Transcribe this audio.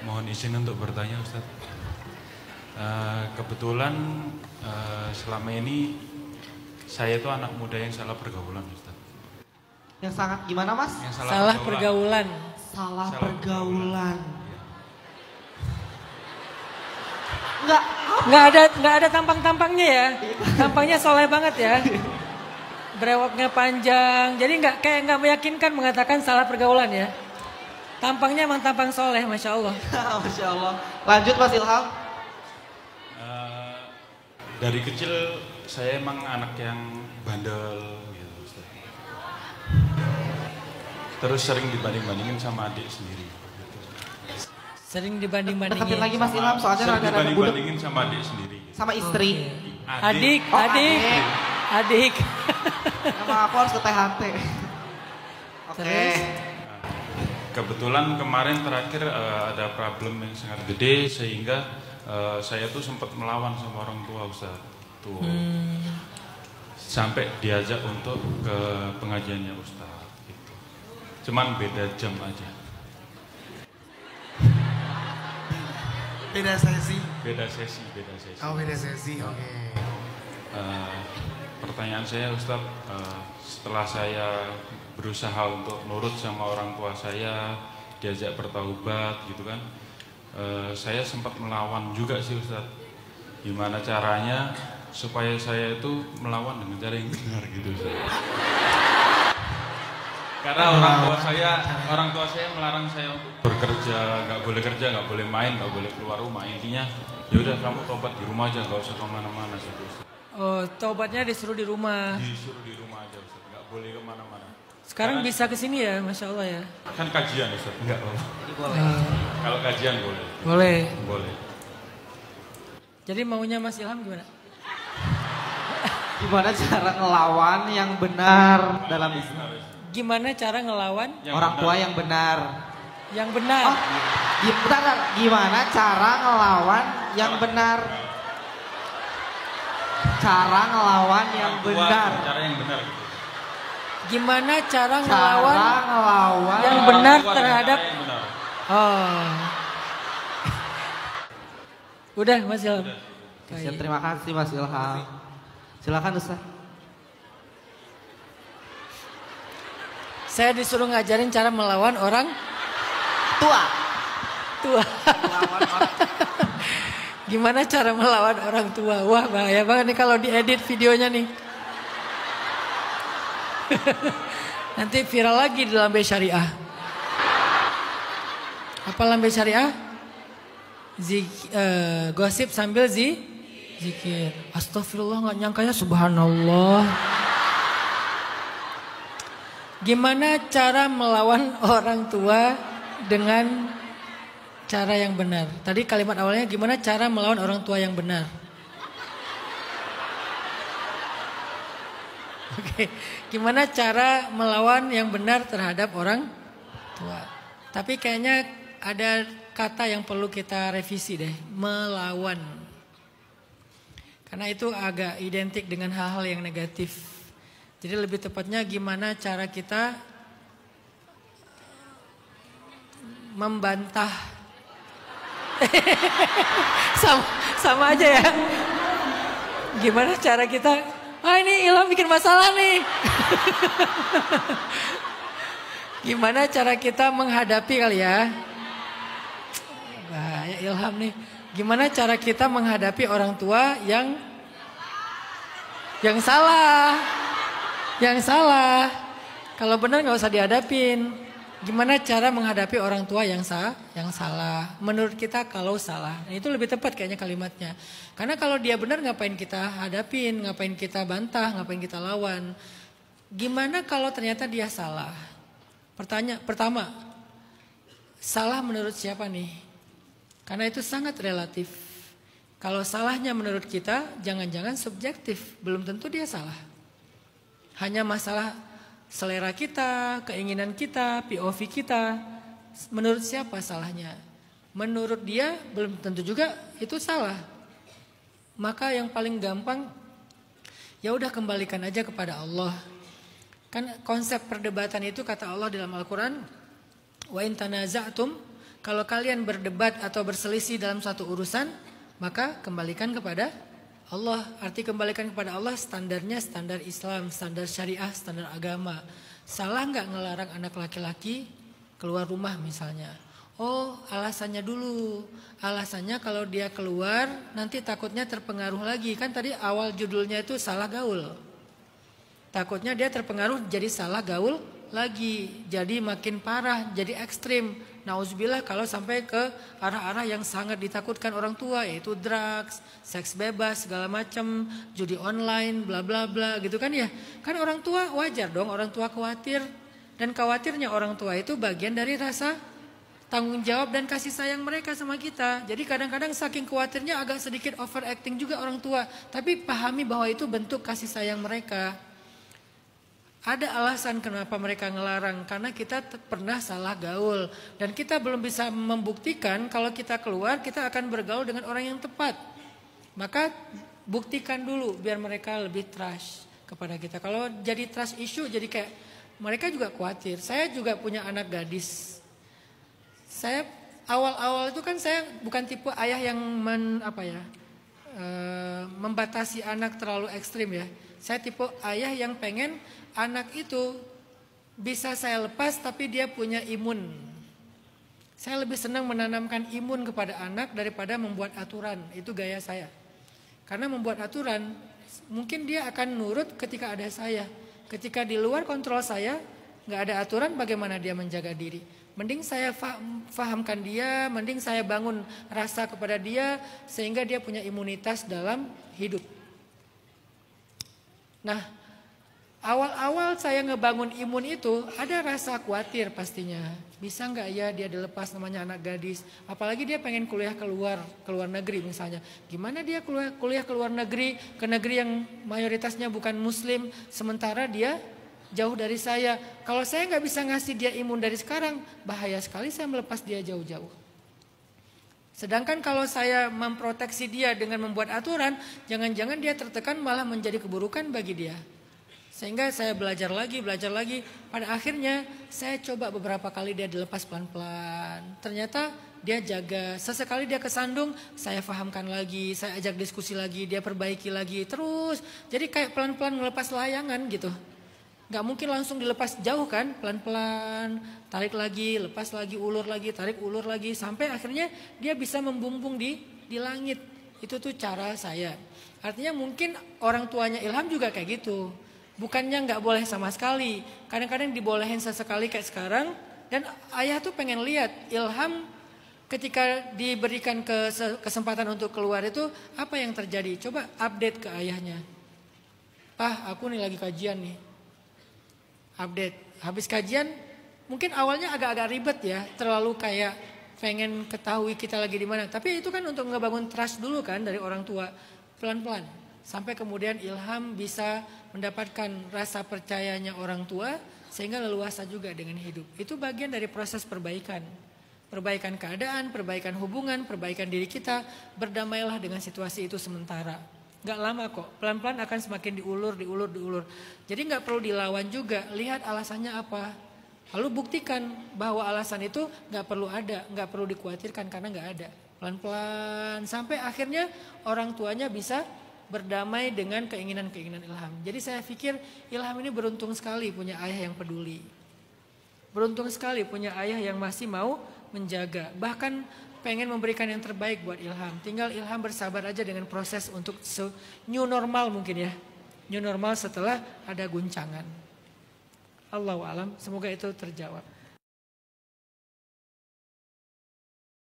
Mohon izin untuk bertanya Ustaz. Kebetulan selama ini saya itu anak muda yang salah pergaulan Ustaz. Yang sangat gimana Mas? Yang Salah pergaulan. Salah Salah pergaulan. Nggak ada tampang-tampangnya ya. Tampangnya soleh banget ya. Brewoknya panjang. Jadi nggak meyakinkan mengatakan salah pergaulan ya. Tampangnya emang tampang soleh, Masya Allah. Masya Allah. Lanjut Mas Ilham. Dari kecil saya emang anak yang bandel gitu Ustaz. Terus sering dibanding-bandingin sama adik sendiri. Sering dibanding-bandingin. Deketin lagi Mas Ilham soalnya Sering rada-rada budek. dibanding-bandingin sama adik sendiri. Sama istri. Adik. Emang aku harus ke THT. Oke. Terus? Kebetulan kemarin terakhir ada problem yang sangat gede sehingga saya tuh sempat melawan sama orang tua Ustaz. Tuh. Sampai diajak untuk ke pengajiannya Ustaz gitu. Cuman beda jam aja. Beda sesi. Beda sesi. Oh, beda sesi. Oke. Pertanyaan saya Ustaz, setelah saya berusaha untuk nurut sama orang tua saya, diajak bertaubat gitu kan, saya sempat melawan juga sih Ustaz. Gimana caranya supaya saya itu melawan dengan cara yang benar gitu Ustaz. Karena orang tua saya melarang saya untuk bekerja, nggak boleh kerja, nggak boleh main, nggak boleh keluar rumah. Intinya, yaudah kamu tobat di rumah aja, nggak usah kemana-mana gitu Ustaz. Oh, taubatnya disuruh di rumah. Disuruh di rumah aja Ustaz, nggak boleh kemana-mana. Sekarang bisa ke sini ya, Masya Allah ya. Kan kajian Ustaz, enggak apa-apa. Boleh. Kalau kajian boleh. Boleh. Jadi maunya Mas Ilham gimana? Gimana cara ngelawan yang benar dalam Islam? Gimana cara ngelawan Orang tua yang benar. yang benar? Oh, bentar. Gimana cara ngelawan yang benar? Cara ngelawan yang benar. Cara yang benar gitu. Gimana cara Cara ngelawan ngelawan yang Orang benar tua dengan terhadap cara yang benar. Oh. Udah Mas Ilham. Siap, terima kasih Mas Ilham. Silakan Ustaz. Saya disuruh ngajarin cara melawan orang Tua. tua. Gimana cara melawan orang tua? Wah, bahaya banget nih kalau diedit videonya nih. Nanti viral lagi di Lambe Syariah. Apa Lambe Syariah? Gosip sambil zikir. Astagfirullah, nggak nyangka ya, subhanallah. Gimana cara melawan orang tua dengan cara yang benar? Tadi kalimat awalnya gimana cara melawan orang tua yang benar? Oke, gimana cara melawan yang benar terhadap orang tua? Tapi kayaknya ada kata yang perlu kita revisi deh, melawan. Karena itu agak identik dengan hal-hal yang negatif. Jadi lebih tepatnya gimana cara kita membantah. sama aja ya. Gimana cara kita, ini Ilham bikin masalah nih. Gimana cara kita menghadapi kali ya. Bahaya Ilham nih. Gimana cara kita menghadapi orang tua yang salah. Yang salah. Kalau benar nggak usah dihadapin. Gimana cara menghadapi orang tua yang salah? Menurut kita kalau salah. Nah, itu lebih tepat kayaknya kalimatnya. Karena kalau dia benar ngapain kita hadapin, ngapain kita bantah, ngapain kita lawan. Gimana kalau ternyata dia salah? Pertama, salah menurut siapa nih? Karena itu sangat relatif. Kalau salahnya menurut kita, jangan-jangan subjektif. Belum tentu dia salah. Hanya masalah selera kita, keinginan kita, POV kita. Menurut siapa salahnya? Menurut dia belum tentu juga itu salah. Maka yang paling gampang, ya udah kembalikan aja kepada Allah. Kan konsep perdebatan itu kata Allah dalam Al-Quran, wa in tanaza'tum, Kalau kalian berdebat atau berselisih dalam suatu urusan, maka kembalikan kepada Allah. Arti kembalikan kepada Allah standarnya standar Islam, standar syariah, standar agama. Salah nggak ngelarang anak laki-laki keluar rumah misalnya? Oh, alasannya dulu. Alasannya kalau dia keluar nanti takutnya terpengaruh lagi. Kan tadi awal judulnya itu salah gaul. Takutnya dia terpengaruh jadi salah gaul lagi. Jadi makin parah, jadi ekstrim. Nauzubillah kalau sampai ke arah-arah yang sangat ditakutkan orang tua, yaitu drugs, seks bebas, segala macam, judi online, bla bla bla gitu kan ya. Kan orang tua wajar dong, orang tua khawatir. Dan khawatirnya orang tua itu bagian dari rasa tanggung jawab dan kasih sayang mereka sama kita. Jadi kadang-kadang saking khawatirnya agak sedikit overacting juga orang tua. Tapi pahami bahwa itu bentuk kasih sayang mereka. Ada alasan kenapa mereka ngelarang. Karena kita pernah salah gaul. Dan kita belum bisa membuktikan kalau kita keluar kita akan bergaul dengan orang yang tepat. Maka buktikan dulu biar mereka lebih trust kepada kita. Kalau jadi trust issue jadi kayak mereka juga khawatir. Saya juga punya anak gadis. Saya awal-awal itu kan saya bukan tipe ayah yang membatasi anak terlalu ekstrim ya. Saya tipe ayah yang pengen anak itu bisa saya lepas tapi dia punya imun. Saya lebih senang menanamkan imun kepada anak daripada membuat aturan. Itu gaya saya. Karena membuat aturan mungkin dia akan nurut ketika ada saya. Ketika di luar kontrol saya nggak ada aturan, bagaimana dia menjaga diri. Mending saya fahamkan dia, mending saya bangun rasa kepada dia sehingga dia punya imunitas dalam hidup. Nah, awal-awal saya ngebangun imun itu ada rasa khawatir pastinya. Bisa nggak ya dia dilepas, namanya anak gadis. Apalagi dia pengen kuliah ke luar negeri misalnya. Gimana dia kuliah ke luar negeri, ke negeri yang mayoritasnya bukan muslim, sementara dia jauh dari saya. Kalau saya nggak bisa ngasih dia imun dari sekarang, bahaya sekali saya melepas dia jauh-jauh. Sedangkan kalau saya memproteksi dia dengan membuat aturan, jangan-jangan dia tertekan malah menjadi keburukan bagi dia. Sehingga saya belajar lagi. Pada akhirnya saya coba beberapa kali dia dilepas pelan-pelan. Ternyata dia jaga. Sesekali dia kesandung, saya fahamkan lagi, saya ajak diskusi lagi, dia perbaiki lagi. Terus, jadi kayak pelan-pelan melepas layangan gitu. Gak mungkin langsung dilepas jauh kan, pelan-pelan, tarik lagi, lepas lagi, ulur lagi, tarik ulur lagi, sampai akhirnya dia bisa membumbung di langit. Itu tuh cara saya. Artinya mungkin orang tuanya Ilham juga kayak gitu. Bukannya gak boleh sama sekali, kadang-kadang dibolehin sesekali kayak sekarang. Dan ayah tuh pengen lihat Ilham ketika diberikan kesempatan untuk keluar itu apa yang terjadi. Coba update ke ayahnya. Pah, aku nih lagi kajian nih. Update. Habis kajian mungkin awalnya agak-agak ribet ya, terlalu kayak pengen ketahui kita lagi di mana. Tapi itu kan untuk ngebangun trust dulu kan dari orang tua, pelan-pelan. Sampai kemudian Ilham bisa mendapatkan rasa percayanya orang tua sehingga leluasa juga dengan hidup. Itu bagian dari proses perbaikan. Perbaikan keadaan, perbaikan hubungan, perbaikan diri kita. Berdamailah dengan situasi itu sementara. Gak lama kok, pelan-pelan akan semakin diulur. Jadi gak perlu dilawan juga, lihat alasannya apa. Lalu buktikan bahwa alasan itu gak perlu ada, gak perlu dikhawatirkan karena gak ada. Pelan-pelan sampai akhirnya orang tuanya bisa berdamai dengan keinginan-keinginan Ilham. Jadi saya pikir Ilham ini beruntung sekali punya ayah yang peduli. Beruntung sekali punya ayah yang masih mau menjaga. Bahkan pengen memberikan yang terbaik buat Ilham. Tinggal Ilham bersabar aja dengan proses untuk new normal mungkin ya. New normal setelah ada guncangan. Allahu a'lam, semoga itu terjawab.